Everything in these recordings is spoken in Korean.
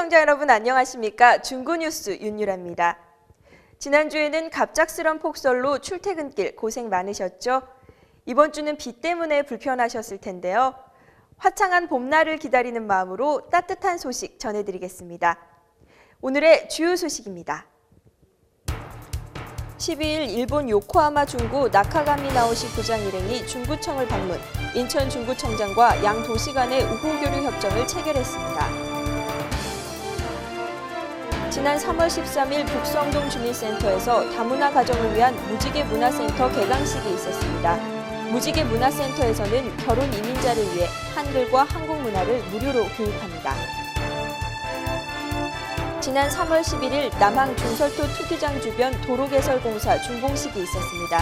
시청자 여러분 안녕하십니까? 중구뉴스 윤유라입니다. 지난주에는 갑작스런 폭설로 출퇴근길 고생 많으셨죠? 이번 주는 비 때문에 불편하셨을 텐데요. 화창한 봄날을 기다리는 마음으로 따뜻한 소식 전해드리겠습니다. 오늘의 주요 소식입니다. 12일 일본 요코하마 중구 나카가미 나오시 구장 일행이 중구청을 방문, 인천 중구청장과 양 도시 간의 우호교류 협정을 체결했습니다. 지난 3월 13일 북성동 주민센터에서 다문화 가정을 위한 무지개 문화센터 개강식이 있었습니다. 무지개 문화센터에서는 결혼 이민자를 위해 한글과 한국 문화를 무료로 교육합니다. 지난 3월 11일 남항 중설도 투기장 주변 도로개설공사 준공식이 있었습니다.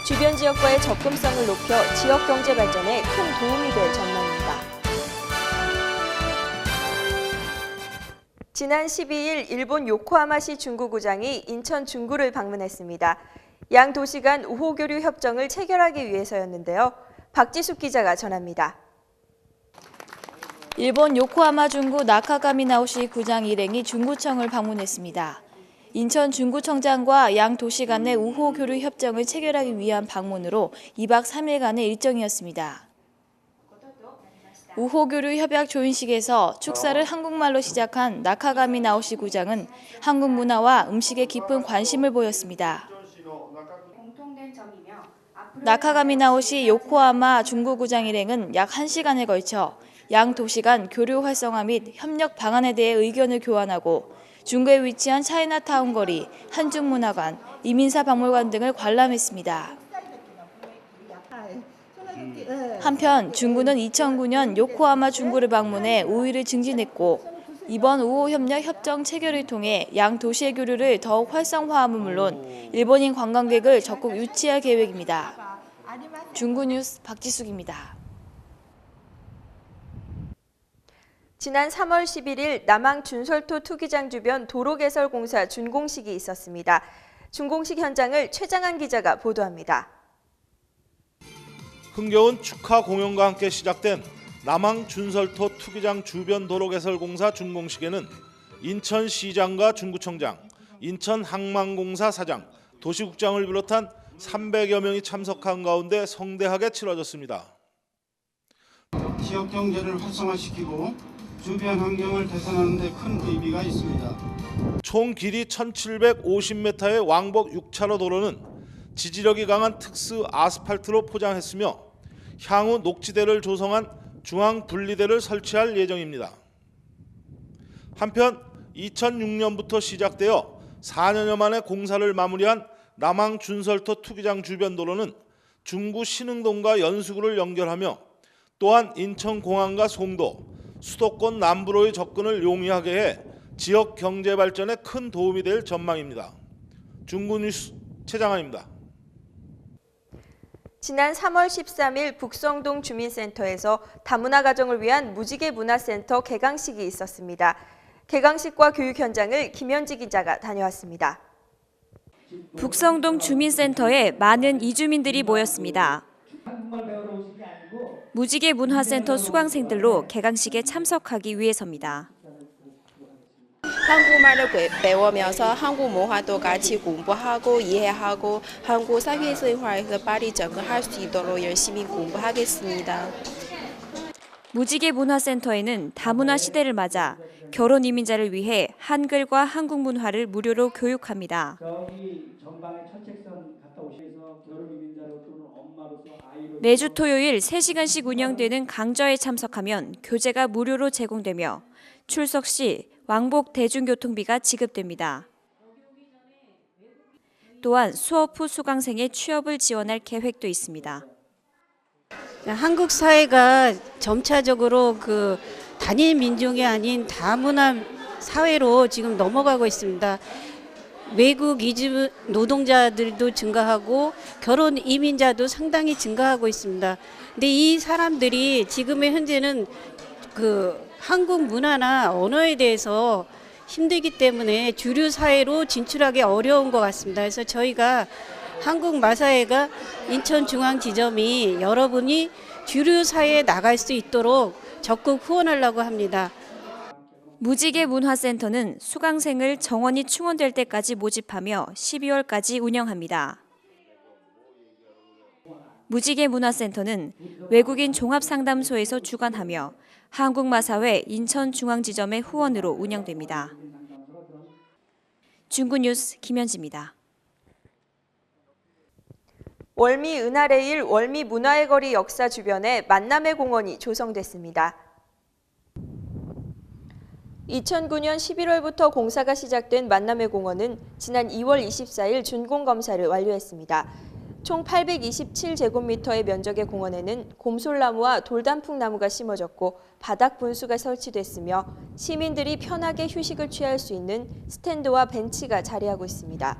주변 지역과의 접근성을 높여 지역 경제 발전에 큰 도움이 될 전망입니다. 지난 12일 일본 요코하마시 중구구장이 인천 중구를 방문했습니다. 양 도시 간 우호교류 협정을 체결하기 위해서였는데요. 박지숙 기자가 전합니다. 일본 요코하마 중구 나카가미 나오시 구장 일행이 중구청을 방문했습니다. 인천 중구청장과 양 도시 간의 우호교류 협정을 체결하기 위한 방문으로 2박 3일간의 일정이었습니다. 우호교류 협약 조인식에서 축사를 한국말로 시작한 나카가미 나오시 구장은 한국 문화와 음식에 깊은 관심을 보였습니다. 나카가미 나오시 요코하마 중구구장 일행은 약 1시간에 걸쳐 양 도시 간 교류 활성화 및 협력 방안에 대해 의견을 교환하고 중구에 위치한 차이나타운 거리, 한중문화관, 이민사 박물관 등을 관람했습니다. 한편 중구는 2009년 요코하마 중구를 방문해 우위를 증진했고 이번 우호협력 협정 체결을 통해 양 도시의 교류를 더욱 활성화함은 물론 일본인 관광객을 적극 유치할 계획입니다. 중구뉴스 박지숙입니다. 지난 3월 11일 남항 준설도 투기장 주변 도로개설공사 준공식이 있었습니다. 준공식 현장을 최장한 기자가 보도합니다. 흥겨운 축하 공연과 함께 시작된 남항 준설도 투기장 주변 도로개설공사 준공식에는 인천시장과 중구청장, 인천항만공사 사장, 도시국장을 비롯한 300여 명이 참석한 가운데 성대하게 치러졌습니다. 지역 경제를 활성화시키고 주변 환경을 개선하는 데 큰 의미가 있습니다. 총 길이 1750m의 왕복 6차로 도로는 지지력이 강한 특수 아스팔트로 포장했으며 향후 녹지대를 조성한 중앙 분리대를 설치할 예정입니다. 한편 2006년부터 시작되어 4년여 만에 공사를 마무리한 남항 준설도 투기장 주변 도로는 중구 신흥동과 연수구를 연결하며 또한 인천공항과 송도, 수도권 남부로의 접근을 용이하게 해 지역 경제 발전에 큰 도움이 될 전망입니다. 중구뉴스 최장한입니다. 지난 3월 13일 북성동 주민센터에서 다문화 가정을 위한 무지개 문화센터 개강식이 있었습니다. 개강식과 교육 현장을 김현지 기자가 다녀왔습니다. 북성동 주민센터에 많은 이주민들이 모였습니다. 무지개 문화센터 수강생들로 개강식에 참석하기 위해서입니다. 한국말을 배우면서 한국 문화도 같이 공부하고 이해하고 한국 사회생활에서 빨리 적응할 수 있도록 열심히 공부하겠습니다. 무지개 문화센터에는 다문화 시대를 맞아 결혼 이민자를 위해 한글과 한국 문화를 무료로 교육합니다. 매주 토요일 3시간씩 운영되는 강좌에 참석하면 교재가 무료로 제공되며 출석 시 왕복 대중교통비가 지급됩니다. 또한 수업 후 수강생의 취업을 지원할 계획도 있습니다. 한국 사회가 점차적으로 단일 민족이 아닌 다문화 사회로 지금 넘어가고 있습니다. 외국 이주 노동자들도 증가하고 결혼 이민자도 상당히 증가하고 있습니다. 근데 이 사람들이 지금의 현재는 한국 문화나 언어에 대해서 힘들기 때문에 주류 사회로 진출하기 어려운 것 같습니다. 그래서 저희가 한국마사회가 인천중앙지점이 여러분이 주류 사회에 나갈 수 있도록 적극 후원하려고 합니다. 무지개 문화센터는 수강생을 정원이 충원될 때까지 모집하며 12월까지 운영합니다. 무지개 문화센터는 외국인 종합상담소에서 주관하며 한국마사회 인천중앙지점의 후원으로 운영됩니다. 중구뉴스 김현지입니다. 월미 은하레일 월미 문화의 거리 역사 주변에 만남의 공원이 조성됐습니다. 2009년 11월부터 공사가 시작된 만남의 공원은 지난 2월 24일 준공검사를 완료했습니다. 총 827제곱미터의 면적의 공원에는 곰솔나무와 돌단풍나무가 심어졌고 바닥 분수가 설치됐으며 시민들이 편하게 휴식을 취할 수 있는 스탠드와 벤치가 자리하고 있습니다.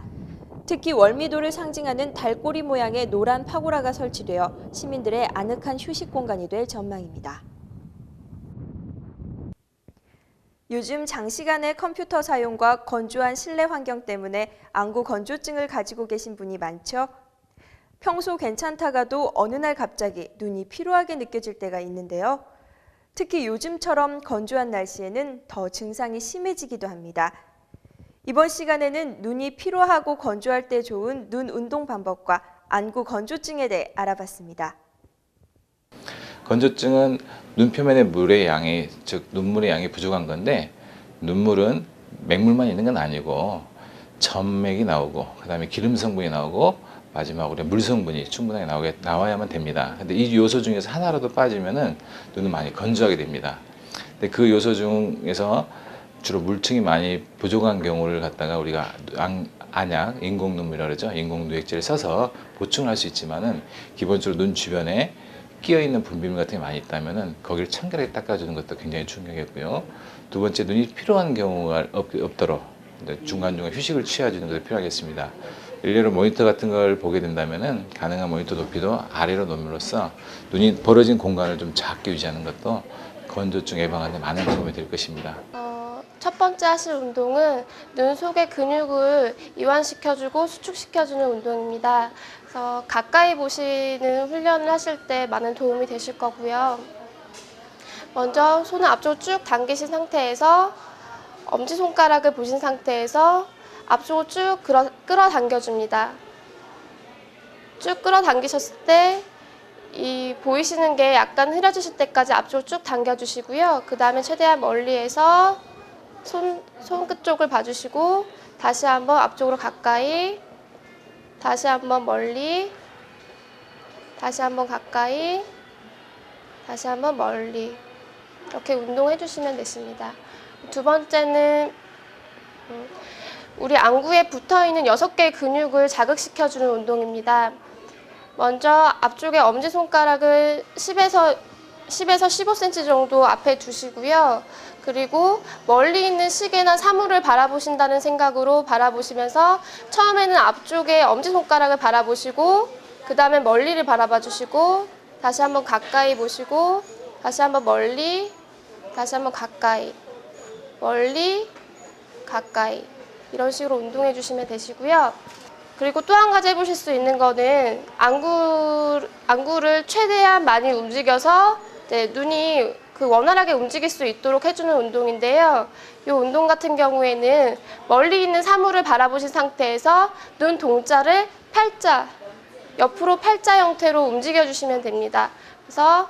특히 월미도를 상징하는 달꼬리 모양의 노란 파고라가 설치되어 시민들의 아늑한 휴식 공간이 될 전망입니다. 요즘 장시간의 컴퓨터 사용과 건조한 실내 환경 때문에 안구 건조증을 가지고 계신 분이 많죠? 평소 괜찮다가도 어느 날 갑자기 눈이 피로하게 느껴질 때가 있는데요. 특히 요즘처럼 건조한 날씨에는 더 증상이 심해지기도 합니다. 이번 시간에는 눈이 피로하고 건조할 때 좋은 눈 운동 방법과 안구 건조증에 대해 알아봤습니다. 건조증은 눈 표면의 물의 양이, 즉 눈물의 양이 부족한 건데, 눈물은 맹물만 있는 건 아니고 점맥이 나오고 그다음에 기름 성분이 나오고 마지막으로 물 성분이 충분하게 나와야만 됩니다. 근데 이 요소 중에서 하나라도 빠지면은 눈은 많이 건조하게 됩니다. 근데 그 요소 중에서 주로 물층이 많이 부족한 경우를 갖다가 우리가 안약, 인공 눈물이라고 그러죠. 인공 누액제를 써서 보충을 할 수 있지만은 기본적으로 눈 주변에 끼어 있는 분비물 같은 게 많이 있다면은 거기를 청결하게 닦아주는 것도 굉장히 중요하겠고요. 두 번째, 눈이 피로한 경우가 없도록 중간중간 휴식을 취해주는 것도 필요하겠습니다. 일례로 모니터 같은 걸 보게 된다면은 가능한 모니터 높이도 아래로 놓음으로써 눈이 벌어진 공간을 좀 작게 유지하는 것도 건조증 예방하는 데 많은 도움이 될 것입니다. 첫 번째 하실 운동은 눈 속의 근육을 이완시켜주고 수축시켜주는 운동입니다. 그래서 가까이 보시는 훈련을 하실 때 많은 도움이 되실 거고요. 먼저 손을 앞쪽으로 쭉 당기신 상태에서 엄지손가락을 보신 상태에서 앞쪽으로 쭉 끌어당겨줍니다. 쭉 끌어당기셨을 때 이 보이시는 게 약간 흐려지실 때까지 앞쪽으로 쭉 당겨주시고요. 그 다음에 최대한 멀리에서 손끝 쪽을 봐주시고 다시 한번 앞쪽으로 가까이, 다시 한번 멀리, 다시 한번 가까이, 다시 한번 멀리 이렇게 운동해 주시면 되십니다. 두 번째는 우리 안구에 붙어있는 6개의 근육을 자극시켜주는 운동입니다. 먼저 앞쪽에 엄지손가락을 10에서 15cm 정도 앞에 두시고요. 그리고 멀리 있는 시계나 사물을 바라보신다는 생각으로 바라보시면서 처음에는 앞쪽에 엄지손가락을 바라보시고 그 다음에 멀리를 바라봐 주시고 다시 한번 가까이 보시고 다시 한번 멀리, 다시 한번 가까이, 멀리, 가까이 이런 식으로 운동해 주시면 되시고요. 그리고 또 한 가지 해보실 수 있는 거는 안구를 최대한 많이 움직여서 눈이 원활하게 움직일 수 있도록 해주는 운동인데요. 이 운동 같은 경우에는 멀리 있는 사물을 바라보신 상태에서 눈 동자를 팔자, 옆으로 팔자 형태로 움직여 주시면 됩니다. 그래서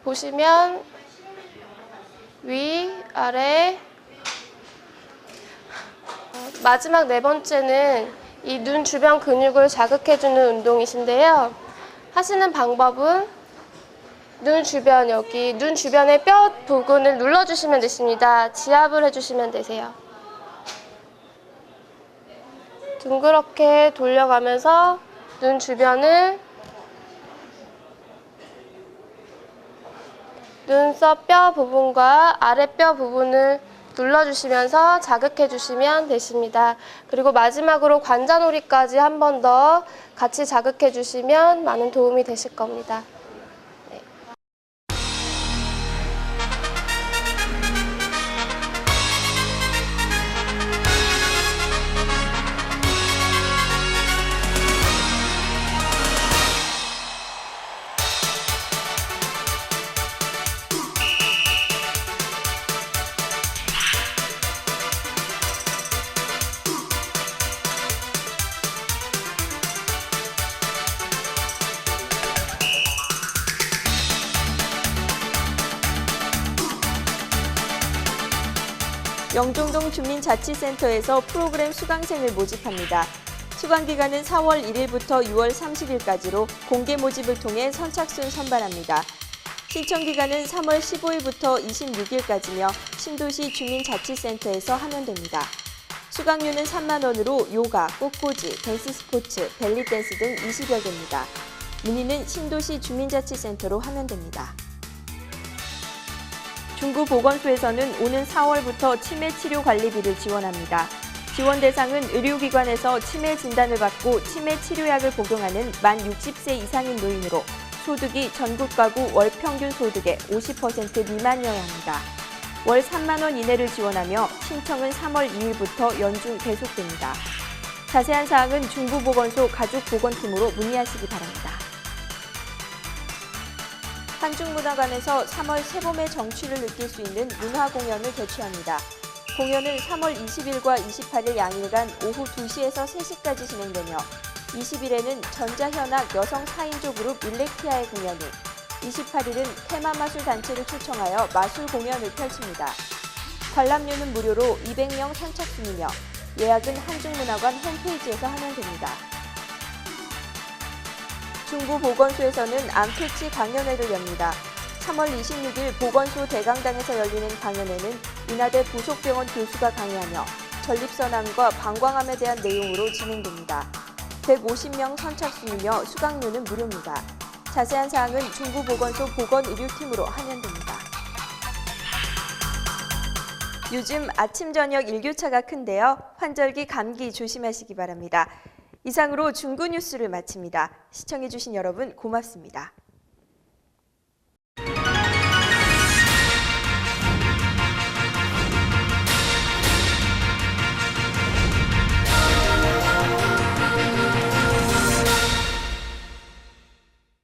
보시면 위, 아래, 마지막 네 번째는 이 눈 주변 근육을 자극해주는 운동이신데요. 하시는 방법은 눈 주변 여기 눈 주변의 뼈 부분을 눌러주시면 되십니다. 지압을 해주시면 되세요. 둥그렇게 돌려가면서 눈 주변을 눈썹 뼈 부분과 아랫뼈 부분을 눌러주시면서 자극해주시면 되십니다. 그리고 마지막으로 관자놀이까지 한 번 더 같이 자극해주시면 많은 도움이 되실 겁니다. 영종동 주민자치센터에서 프로그램 수강생을 모집합니다. 수강 기간은 4월 1일부터 6월 30일까지로 공개 모집을 통해 선착순 선발합니다. 신청 기간은 3월 15일부터 26일까지며 신도시 주민자치센터에서 하면 됩니다. 수강료는 3만 원으로 요가, 꽃꽂이, 댄스 스포츠, 벨리 댄스 등 20여 개입니다. 문의는 신도시 주민자치센터로 하면 됩니다. 중구보건소에서는 오는 4월부터 치매 치료 관리비를 지원합니다. 지원 대상은 의료기관에서 치매 진단을 받고 치매 치료약을 복용하는 만 60세 이상인 노인으로 소득이 전국 가구 월 평균 소득의 50% 미만이어야 합니다. 월 3만 원 이내를 지원하며 신청은 3월 2일부터 연중 계속됩니다. 자세한 사항은 중구보건소 가족보건팀으로 문의하시기 바랍니다. 한중문화관에서 3월 새봄의 정취를 느낄 수 있는 문화공연을 개최합니다. 공연은 3월 20일과 28일 양일간 오후 2시에서 3시까지 진행되며 20일에는 전자현악 여성 4인조 그룹 일렉티아의 공연이, 28일은 테마마술단체를 초청하여 마술 공연을 펼칩니다. 관람료는 무료로 200명 선착순이며 예약은 한중문화관 홈페이지에서 하면 됩니다. 중구보건소에서는 암퇴치 강연회를 엽니다. 3월 26일 보건소 대강당에서 열리는 강연회는 인하대 부속병원 교수가 강의하며 전립선암과 방광암에 대한 내용으로 진행됩니다. 150명 선착순이며 수강료는 무료입니다. 자세한 사항은 중구보건소 보건의료팀으로 하면 됩니다. 요즘 아침 저녁 일교차가 큰데요. 환절기 감기 조심하시기 바랍니다. 이상으로 중구 뉴스를 마칩니다. 시청해주신 여러분 고맙습니다.